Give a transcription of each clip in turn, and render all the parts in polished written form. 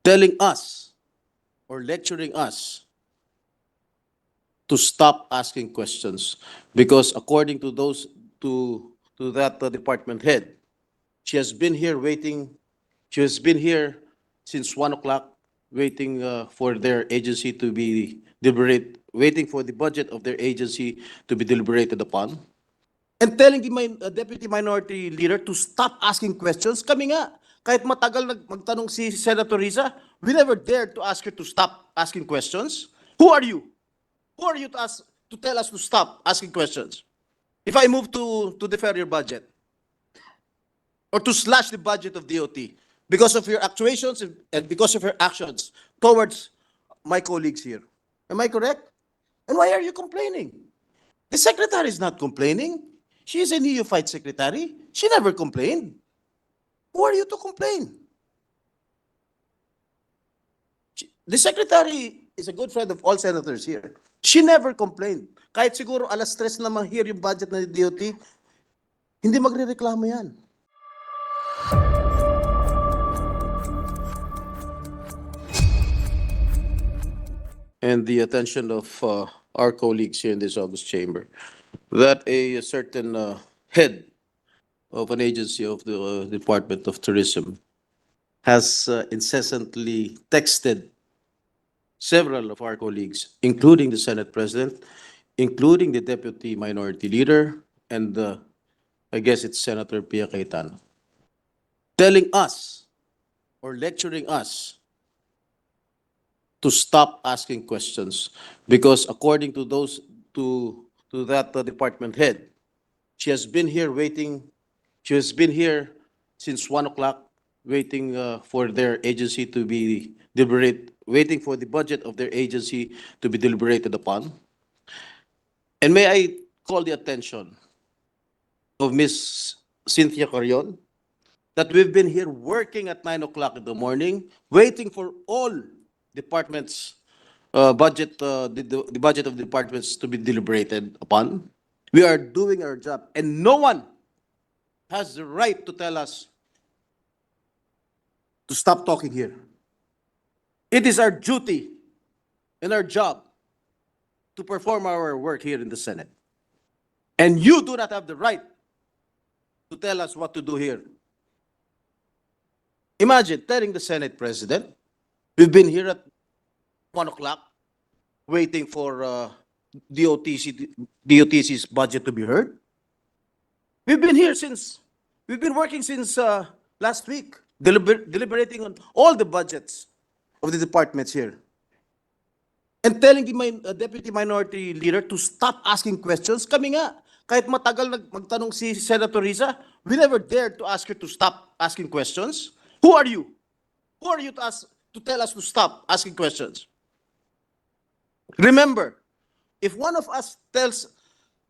telling us or lecturing us to stop asking questions because according to those to that department head, she has been here waiting. She has been here since 1 o'clock, waiting for their agency to be waiting for the budget of their agency to be deliberated upon, and telling the deputy minority leader to stop asking questions. Kami nga, kahit matagal magtanong si Senator Riza, we never dared to ask her to stop asking questions. Who are you? Who are you to tell us to stop asking questions? If I move to defer your budget or to slash the budget of DOT because of your actuations and because of your actions towards my colleagues here. Am I correct? And why are you complaining? The secretary is not complaining. She is a neophyte secretary. She never complained. Who are you to complain? The secretary is a good friend of all senators here. She never complained. Kahit siguro alas 3 na ma-hear yung budget ng DOT, hindi magre-reklamo yan. And the attention of our colleagues here in this August chamber, that a certain head of an agency of the Department of Tourism has incessantly texted several of our colleagues, including the Senate President, including the Deputy Minority Leader, and I guess it's Senator Pia Cayetano, telling us or lecturing us to stop asking questions because according to that department head, she has been here waiting. She has been here since 1 o'clock, waiting for their agency to be waiting for the budget of their agency to be deliberated upon. And may I call the attention of Ms. Cynthia Carrion that we've been here working at 9 o'clock in the morning, waiting for all departments' budget, the budget of the departments to be deliberated upon. We are doing our job, and no one has the right to tell us to stop talking here. It is our duty and our job to perform our work here in the Senate. And you do not have the right to tell us what to do here. Imagine telling the Senate President, we've been here at 1 o'clock waiting for DOTC's budget to be heard. We've been working since last week, deliberating on all the budgets of the departments here. And telling the Deputy Minority Leader to stop asking questions. Kami nga, kahit matagal magtanong si Senator Riza, we never dared to ask her to stop asking questions. Who are you? Who are you to tell us to stop asking questions? Remember, if one of us tells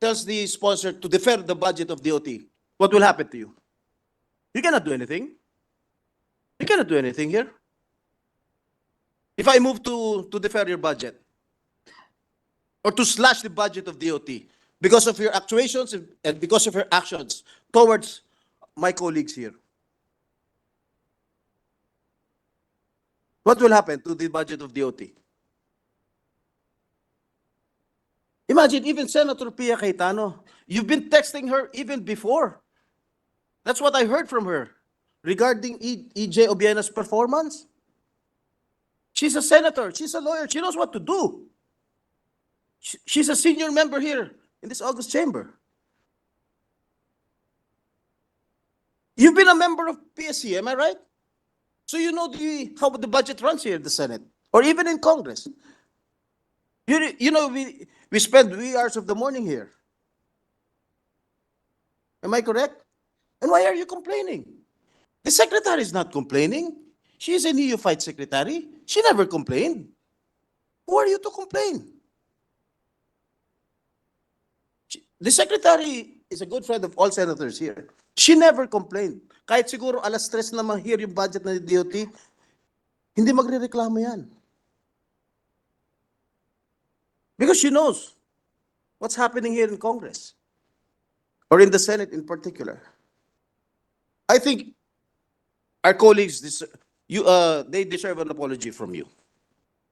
the sponsor to defer the budget of DOT, what will happen to you? You cannot do anything. You cannot do anything here. If I move to defer your budget or to slash the budget of DOT because of your actuations and because of your actions towards my colleagues here, what will happen to the budget of DOT? Imagine, even Senator Pia Cayetano, you've been texting her even before. That's what I heard from her regarding EJ Obiena's performance. She's a senator. She's a lawyer. She knows what to do. She's a senior member here in this August chamber. You've been a member of PSC, am I right? So you know how the budget runs here in the Senate or even in Congress. You know, we spend wee hours of the morning here. Am I correct? And why are you complaining? The secretary is not complaining. She is a neophyte secretary. She never complained. Who are you to complain? The secretary is a good friend of all senators here. She never complained. Kahit siguro alas 3 na ma-hear yung budget ng DOT, hindi magre-reklamo yan. Because she knows what's happening here in Congress or in the Senate in particular. I think our colleagues, they deserve an apology from you.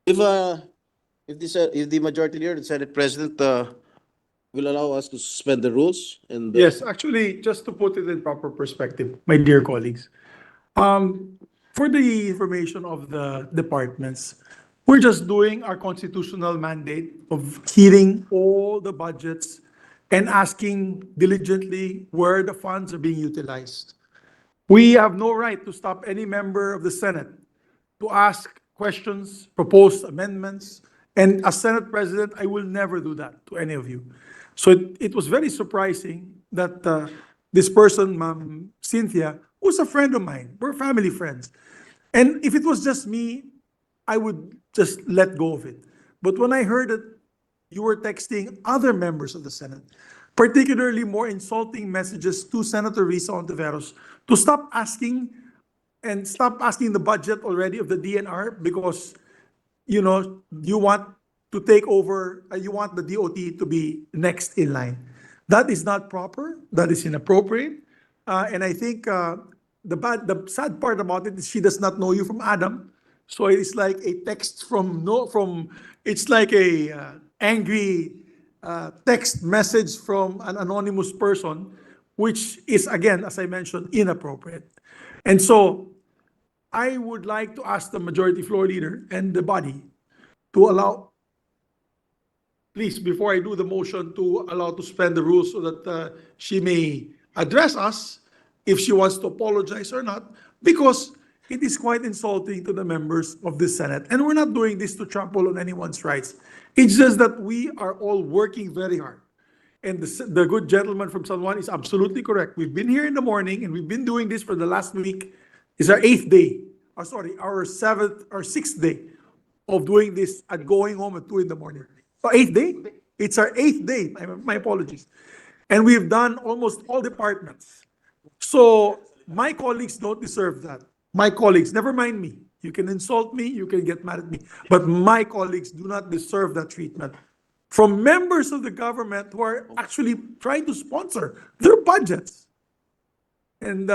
If the majority leader, the Senate President, will allow us to suspend the rules and Yes, actually, just to put it in proper perspective, my dear colleagues, for the information of the departments, we're just doing our constitutional mandate of hearing all the budgets and asking diligently where the funds are being utilized. We have no right to stop any member of the Senate to ask questions, propose amendments, and as Senate President, I will never do that to any of you. So it was very surprising that this person, Ma'am Cynthia, who's a friend of mine, we're family friends. And if it was just me, I would just let go of it. But when I heard that you were texting other members of the Senate, particularly more insulting messages to Senator Risa Ontiveros to stop asking and stop asking the budget already of the DNR because you want to take over, you want the DOT to be next in line. That is not proper. That is inappropriate. And I think the sad part about it is she does not know you from Adam. So it's like a text it's like a angry text message from an anonymous person, which is, again, as I mentioned, inappropriate. And so I would like to ask the majority floor leader and the body to allow, please, before I do the motion to allow to suspend the rules so that she may address us if she wants to apologize or not, because it is quite insulting to the members of the Senate. And we're not doing this to trample on anyone's rights. It's just that we are all working very hard. And the good gentleman from San Juan is absolutely correct. We've been here in the morning and we've been doing this for the last week. It's our 8th day. Our 6th day of doing this at going home at 2 in the morning. So 8th day? It's our 8th day. My apologies. And we've done almost all departments. So my colleagues don't deserve that. My colleagues, never mind me. You can insult me, you can get mad at me. But my colleagues do not deserve that treatment from members of the government who are actually trying to sponsor their budgets. And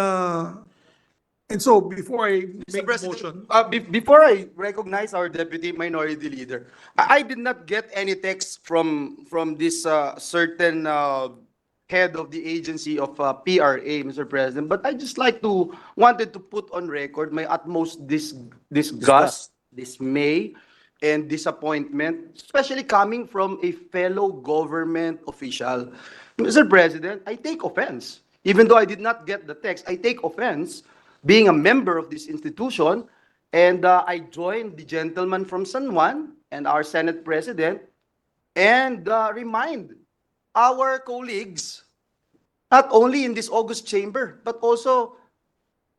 so before I make the motion, Before I recognize our Deputy Minority Leader, I did not get any text from this certain head of the agency of PRA, Mr. President. But I just wanted to put on record my utmost disgust, dismay, and disappointment, especially coming from a fellow government official. Mr. President, I take offense. Even though I did not get the text, I take offense being a member of this institution, and I joined the gentleman from San Juan and our Senate President and remind our colleagues, not only in this August chamber, but also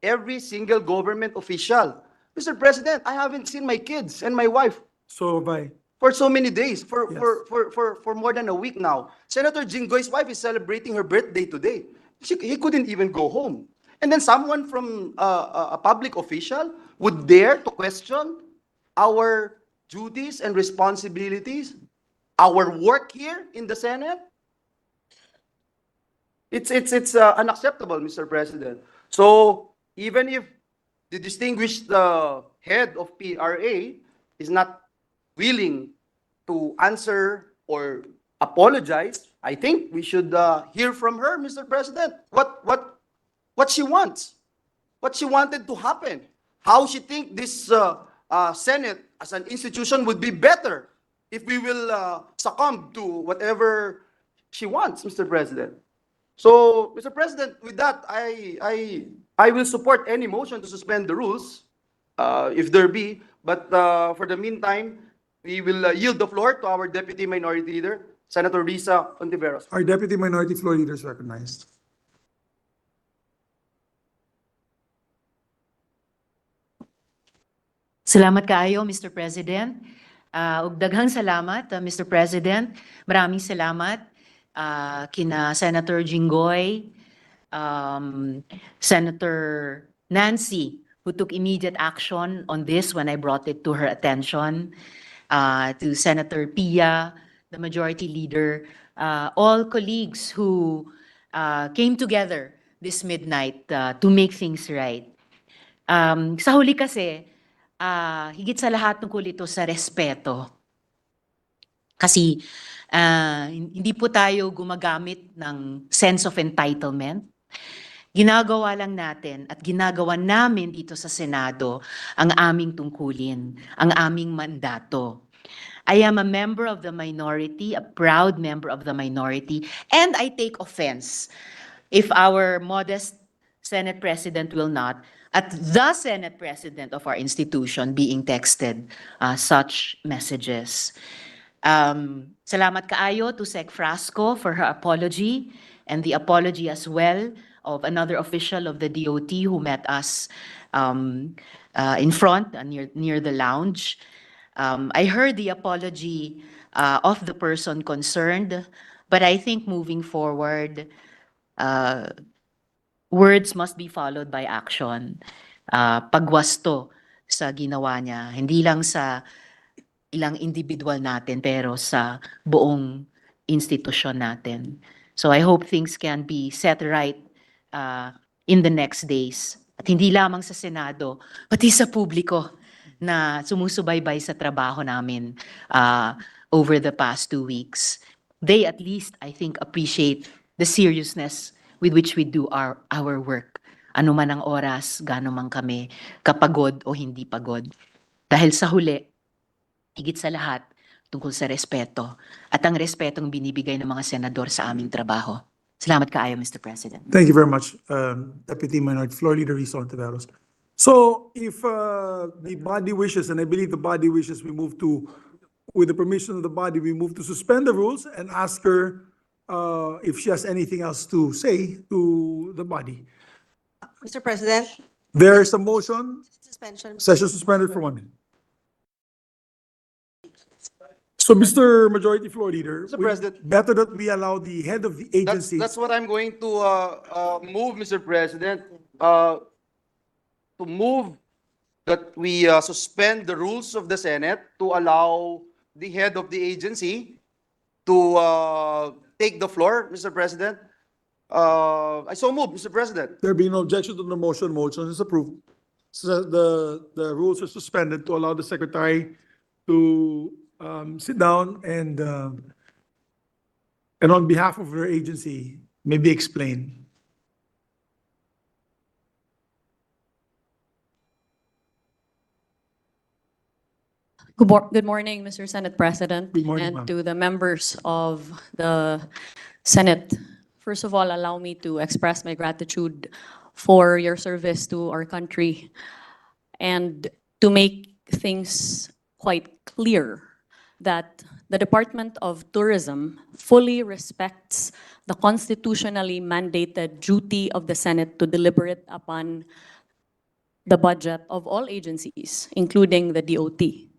every single government official. Mr. President, I haven't seen my kids and my wife so bye. for so many days, for more than a week now. Senator Jinggoy's wife is celebrating her birthday today. He couldn't even go home. And then someone from a public official would dare to question our duties and responsibilities, our work here in the Senate. It's unacceptable, Mr. President. So even if the distinguished head of PRA is not willing to answer or apologize, I think we should hear from her, Mr. President. What she wants, what she wanted to happen, how she think this Senate as an institution would be better if we will succumb to whatever she wants, Mr. President. So, Mr. President, with that, I will support any motion to suspend the rules, if there be. But for the meantime, we will yield the floor to our Deputy Minority Leader, Senator Risa Ontiveros. Our Deputy Minority Floor Leader is recognized. Salamat kaayo, Mr. President. Ug daghang salamat, Mr. President. Maraming salamat kina Senator Jinggoy, Senator Nancy, who took immediate action on this when I brought it to her attention, to Senator Pia, the Majority Leader, all colleagues who came together this midnight to make things right. Sa huli kasi, higit sa lahat tungkol ito sa respeto. Kasi hindi po tayo gumagamit ng sense of entitlement. Ginagawa lang natin at ginagawa namin dito sa Senado ang aming tungkulin, ang aming mandato. I am a member of the minority, a proud member of the minority, and I take offense if our modest Senate President will not, at the Senate President of our institution being texted such messages. Salamat kaayo to Sec Frasco for her apology and the apology as well of another official of the DOT who met us in front near the lounge. I heard the apology of the person concerned, but I think moving forward, words must be followed by action. Pagwasto sa ginawa niya, hindi lang sa ilang individual natin, pero sa buong institusyon natin. So I hope things can be set right in the next days. At hindi lamang sa Senado, pati sa publiko na sumusubaybay sa trabaho namin over the past 2 weeks. They at least, I think, appreciate the seriousness with which we do our work. Ano man ang oras, gaano man kami kapagod o hindi pagod. Dahil sa huli, higit sa lahat, tungkol sa respeto at ang respetong binibigay ng mga senador sa aming trabaho. Salamat kaayo, Mr. President. Thank you very much, Deputy Minority Floor Leader Risa Ontiveros. So if the body wishes, and I believe the body wishes, we move to, with the permission of the body, we move to suspend the rules and ask her if she has anything else to say to the body. Mr. President, There's a motion, suspension. session suspended for 1 minute. So, Mr. Majority Floor Leader, Mr. President. better that we allow the head of the agency. That's what I'm going to move, Mr. President. To move that we suspend the rules of the Senate to allow the head of the agency to take the floor, Mr. President. I so move, Mr. President. There being no objection to the motion, motion is approved. So the rules are suspended to allow the secretary to sit down and on behalf of her agency, maybe explain. Good morning, Mr. Senate President. Good morning, and ma'am. to the members of the Senate. First of all, allow me to express my gratitude for your service to our country and to make things quite clear that the Department of Tourism fully respects the constitutionally mandated duty of the Senate to deliberate upon the budget of all agencies, including the DOT.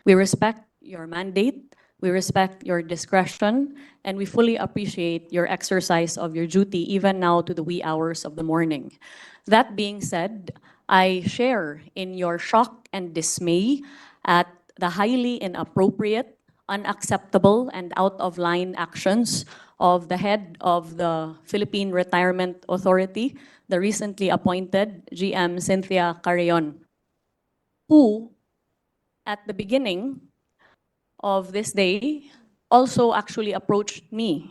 We respect your mandate, we respect your discretion, and we fully appreciate your exercise of your duty even now to the wee hours of the morning. That being said, I share in your shock and dismay at the highly inappropriate, unacceptable, and out-of-line actions of the head of the Philippine Retirement Authority, the recently appointed GM Cynthia Carrion, who, at the beginning of this day, also actually approached me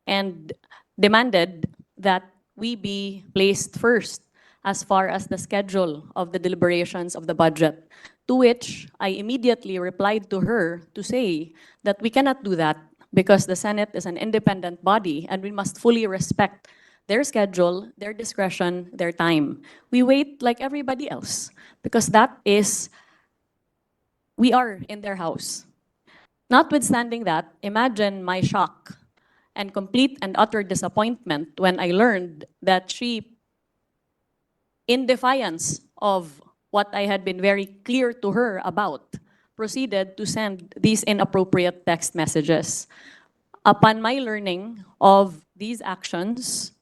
and demanded that we be placed first as far as the schedule of the deliberations of the budget, to which I immediately replied to her to say that we cannot do that because the Senate is an independent body and we must fully respect their schedule, their discretion, their time. We wait like everybody else because that is, we are in their house. Notwithstanding that, imagine my shock and complete and utter disappointment when I learned that she, in defiance of what I had been very clear to her about, proceeded to send these inappropriate text messages. Upon my learning of these actions,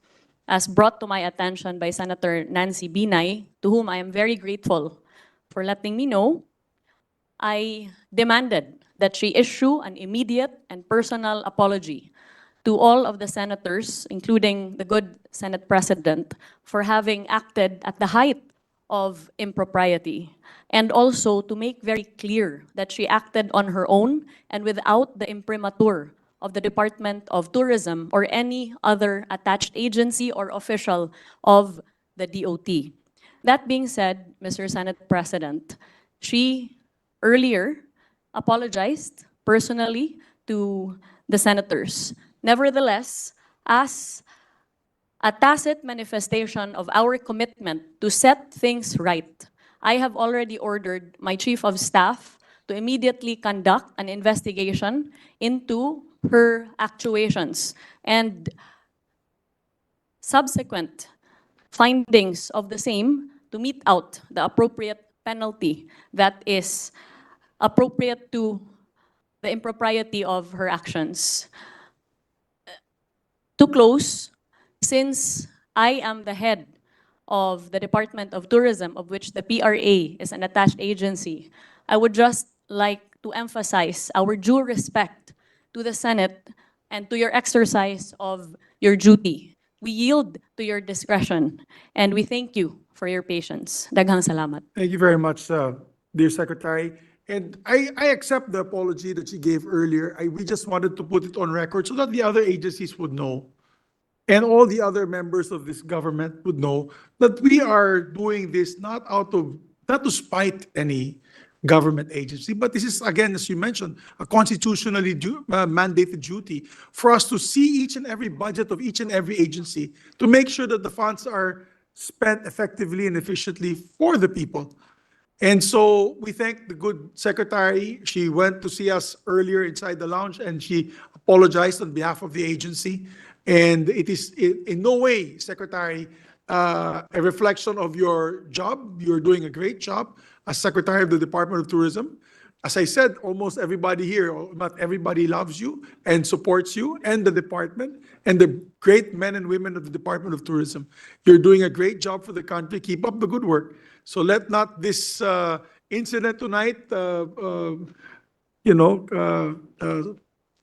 as brought to my attention by Senator Nancy Binay, to whom I am very grateful for letting me know, I demanded that she issue an immediate and personal apology to all of the senators, including the good Senate President, for having acted at the height of impropriety, and also to make very clear that she acted on her own and without the imprimatur of the Department of Tourism or any other attached agency or official of the DOT. That being said, Mr. Senate President, she earlier apologized personally to the senators. Nevertheless, as a tacit manifestation of our commitment to set things right, I have already ordered my Chief of Staff to immediately conduct an investigation into her actuations and subsequent findings of the same to mete out the appropriate penalty that is appropriate to the impropriety of her actions. To close, since I am the head of the Department of Tourism, of which the PRA is an attached agency, I would just like to emphasize our due respect to the Senate and to your exercise of your duty. We yield to your discretion, and we thank you for your patience. Daghang salamat. Thank you very much, dear Secretary. And I accept the apology that she gave earlier. We just wanted to put it on record so that the other agencies would know, and all the other members of this government would know that we are doing this not to spite any government agency, but this is, again, as you mentioned, a constitutionally mandated duty for us to see each and every budget of each and every agency to make sure that the funds are spent effectively and efficiently for the people. And so we thank the good secretary. She went to see us earlier inside the lounge and she apologized on behalf of the agency. And it is in no way, Secretary, a reflection of your job. You're doing a great job as Secretary of the Department of Tourism. As I said, almost everybody here, or not everybody, loves you and supports you and the department and the great men and women of the Department of Tourism. You're doing a great job for the country. Keep up the good work. So let not this incident tonight,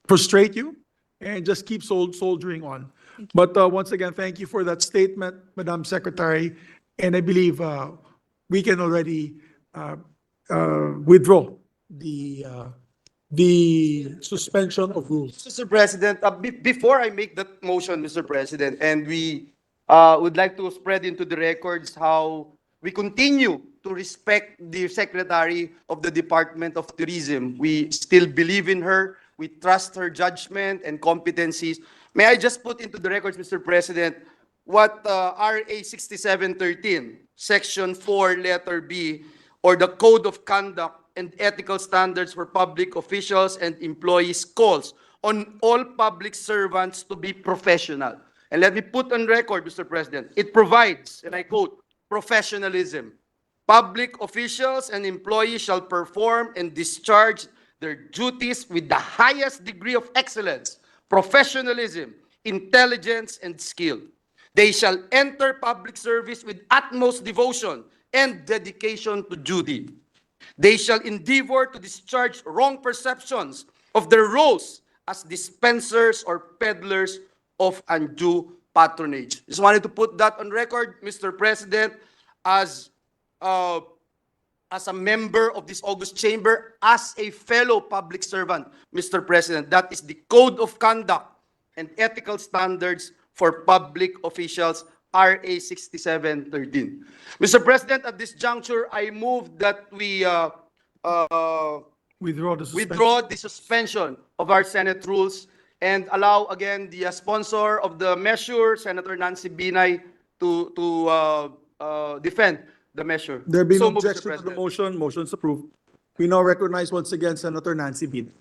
frustrate you, and just keep soldiering on. But once again, thank you for that statement, Madam Secretary. And I believe we can already withdraw the suspension of rules. Mr. President, before I make that motion, Mr. President, and we would like to spread into the records how we continue to respect the Secretary of the Department of Tourism. We still believe in her. We trust her judgment and competencies. May I just put into the records, Mr. President, what RA 6713, Section 4, Letter B, or the Code of Conduct and Ethical Standards for Public Officials and Employees calls on all public servants to be professional. And let me put on record, Mr. President, it provides, and I quote, professionalism. Public officials and employees shall perform and discharge their duties with the highest degree of excellence, professionalism, intelligence, and skill. They shall enter public service with utmost devotion and dedication to duty. They shall endeavor to discharge wrong perceptions of their roles as dispensers or peddlers of undue patronage. Just wanted to put that on record, Mr. President, as a member of this august chamber, as a fellow public servant, Mr. President. That is the Code of Conduct and Ethical Standards for Public Officials, RA 6713. Mr. President, at this juncture, I move that we withdraw the suspension of our Senate rules and allow again the sponsor of the measure, Senator Nancy Binay, to defend the measure. There being So no moved, Mr. objection to the President. motion, motion is approved. We now recognize once again Senator Nancy Binay.